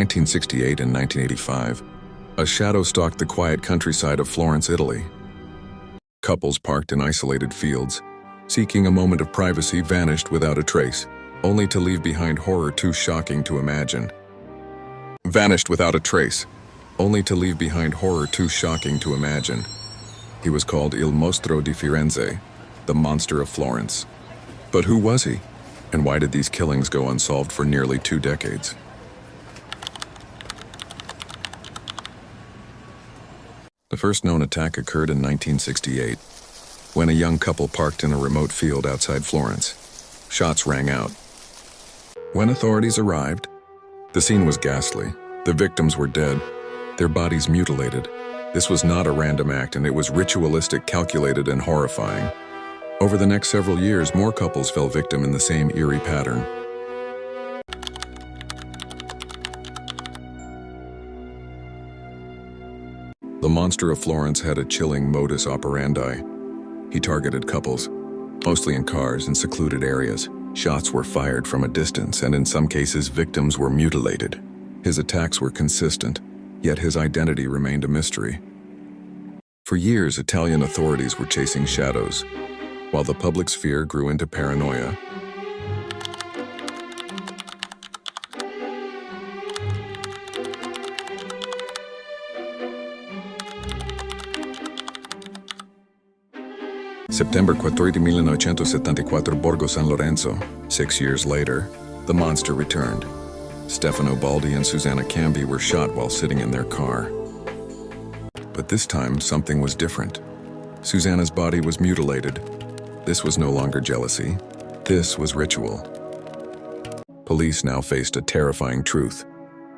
1968 and 1985, a shadow stalked the quiet countryside of Florence, Italy. Couples parked in isolated fields, seeking a moment of privacy, vanished without a trace, only to leave behind horror too shocking to imagine. Vanished without a trace, only to leave behind horror too shocking to imagine. He was called Il Mostro di Firenze, the Monster of Florence. But who was he? And why did these killings go unsolved for nearly 2 decades? The first known attack occurred in 1968, when a young couple parked in a remote field outside Florence. Shots rang out. When authorities arrived, the scene was ghastly. The victims were dead, their bodies mutilated. This was not a random act, and it was ritualistic, calculated, and horrifying. Over the next several years, more couples fell victim in the same eerie pattern. The Monster of Florence had a chilling modus operandi. He targeted couples, mostly in cars and secluded areas. Shots were fired from a distance, and in some cases, victims were mutilated. His attacks were consistent, yet his identity remained a mystery. For years, Italian authorities were chasing shadows, while the public's fear grew into paranoia. September 14, 1974, Borgo San Lorenzo. 6 years later, the monster returned. Stefano Baldi and Susanna Cambi were shot while sitting in their car. But this time, something was different. Susanna's body was mutilated. This was no longer jealousy. This was ritual. Police now faced a terrifying truth.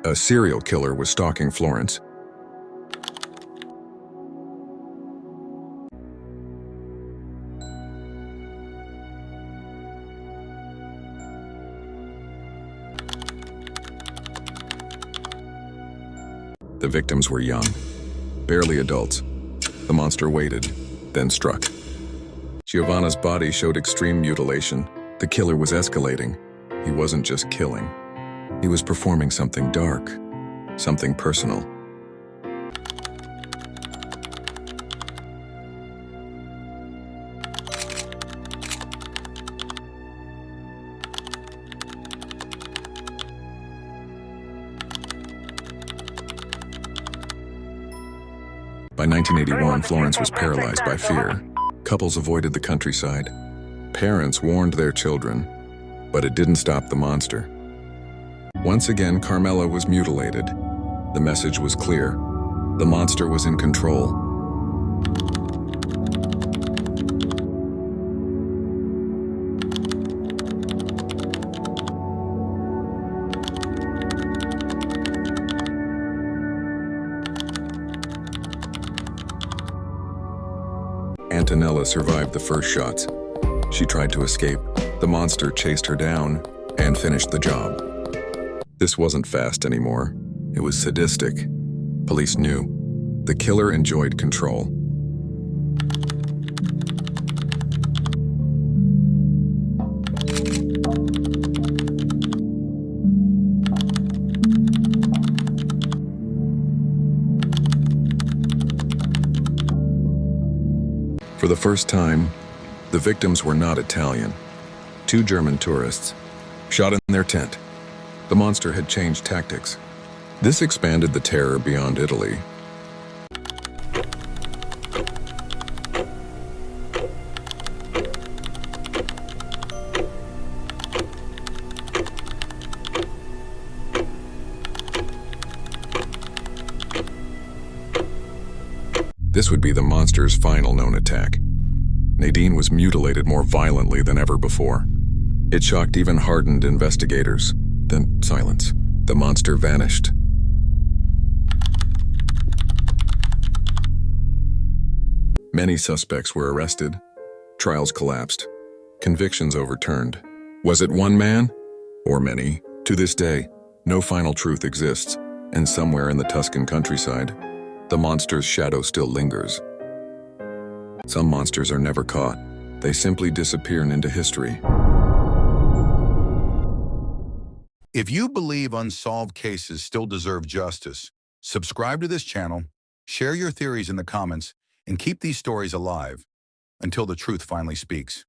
A serial killer was stalking Florence. The victims were young, barely adults. The monster waited, then struck. Giovanna's body showed extreme mutilation. The killer was escalating. He wasn't just killing. He was performing something dark, something personal. By 1981, Florence was paralyzed by fear. Couples avoided the countryside. Parents warned their children, but it didn't stop the monster. Once again, Carmela was mutilated. The message was clear. The monster was in control. Antonella survived the first shots. She tried to escape. The monster chased her down and finished the job. This wasn't fast anymore. It was sadistic. Police knew. The killer enjoyed control. For the first time, the victims were not Italian. 2 German tourists, shot in their tent. The monster had changed tactics. This expanded the terror beyond Italy. This would be the monster's final known attack. Nadine was mutilated more violently than ever before. It shocked even hardened investigators. Then silence. The monster vanished. Many suspects were arrested. Trials collapsed. Convictions overturned. Was it one man or many? To this day, no final truth exists, and somewhere in the Tuscan countryside, the monster's shadow still lingers. Some monsters are never caught. They simply disappear into history. If you believe unsolved cases still deserve justice, subscribe to this channel, share your theories in the comments, and keep these stories alive until the truth finally speaks.